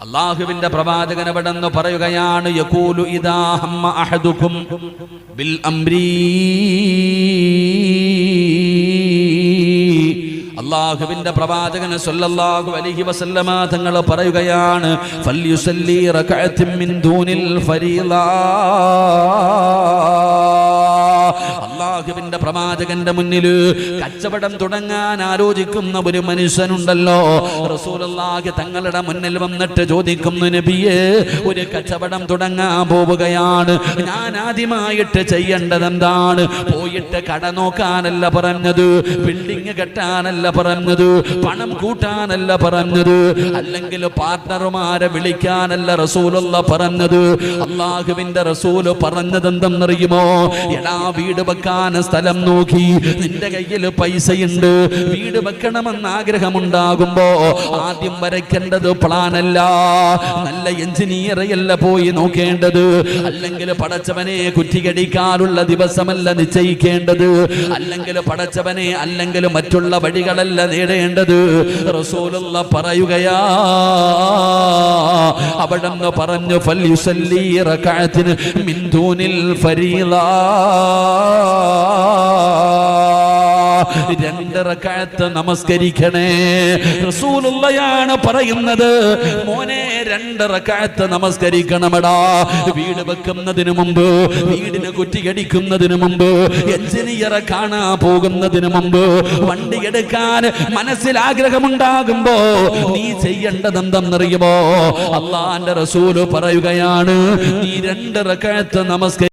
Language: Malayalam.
അല്ലാഹുവിന്റെ പ്രവാചകൻ അവിടെന്ന് പറയുകയാണ്, യഖൂലു ഇദാ ഹമ്മ അഹദുകും ബിൽ അംരി, അല്ലാഹുവിന്റെ പ്രവാചകൻ സല്ലല്ലാഹു അലൈഹി വസല്ലമ തങ്ങൾ പറയുകയാണ്, ഫൽയുസല്ലി റകഅത്തിൻ മിൻ ദൂനിൽ ഫരീള. അല്ലാഹുവിന്റെ പ്രവാചകന്റെ മുന്നിൽ കച്ചവടം തുടങ്ങാൻ ആലോചിക്കുന്ന ഒരു മനുഷ്യനുണ്ടല്ലോ, റസൂലുള്ളാഹി തങ്ങളുടെ മുന്നിൽ വന്നിട്ട് ചോദിക്കുന്നു, നബിയേ, ഒരു കച്ചവടം തുടങ്ങാൻ പോവുകയാണ്, ഞാൻ ആദ്യമായിട്ട് ചെയ്യേണ്ടത് എന്താണ്? പോയിട്ട് കട നോക്കാനല്ല പറഞ്ഞത്, ബിൽഡിംഗ് കെട്ടാനല്ല പറഞ്ഞത്, പണം കൂട്ടാനല്ല പറഞ്ഞത്, അല്ലെങ്കിൽ പാർട്ണർമാരെ വിളിക്കാനല്ല റസൂലുള്ളാഹി പറഞ്ഞത്. അല്ലാഹുവിന്റെ റസൂൽ പറഞ്ഞത് എന്തെന്നറിയുമോ? എടാ, വീട് വെക്കാൻ സ്ഥലം നോക്കി, നിന്റെ കയ്യിൽ പൈസയുണ്ട്, വീട് വെക്കണമെന്ന് ആഗ്രഹമുണ്ടാകുമ്പോ ആദ്യം വരയ്ക്കേണ്ടത് പ്ലാനല്ല, നല്ല എഞ്ചിനീയറെയല്ല പോയി നോക്കേണ്ടത്, അല്ലെങ്കിൽ പടച്ചവനെ കുറ്റിയടിക്കാനുള്ള ദിവസമല്ല നിശ്ചയിക്കേണ്ടത്, അല്ലെങ്കിൽ പടച്ചവനെ അല്ലെങ്കിൽ മറ്റുള്ള വഴികളല്ല നേടേണ്ടത്. റസൂലുള്ളാഹി പറയുകയാ, അവിടെന്ന് പറഞ്ഞു, ഫൽയുസല്ലി റകഅത്തിൻ മിൻ ദൂനിൽ ഫരീള, 2 റകഅത്ത് നമസ്കരിക്കണേ. റസൂലുള്ളാഹിയാണ് പറയുന്നത്, മോനെ 2 റകഅത്ത് നമസ്കരിക്കണമെടാ. വീട് വെക്കുന്നതിന് മുമ്പ്, വീടിന് കുറ്റിയടിക്കുന്നതിന് മുമ്പ്, എഞ്ചിനീയറെ കാണാൻ പോകുന്നതിന് മുമ്പ്, വണ്ടി എടുക്കാൻ മനസ്സിൽ ആഗ്രഹമുണ്ടാകുമ്പോ നീ ചെയ്യേണ്ടത് എന്തെന്നറിയുമോ? അല്ലാഹുവിന്റെ റസൂല് പറയുകയാണ്, നീ 2 റകഅത്ത് നമസ്കരിക്കണം.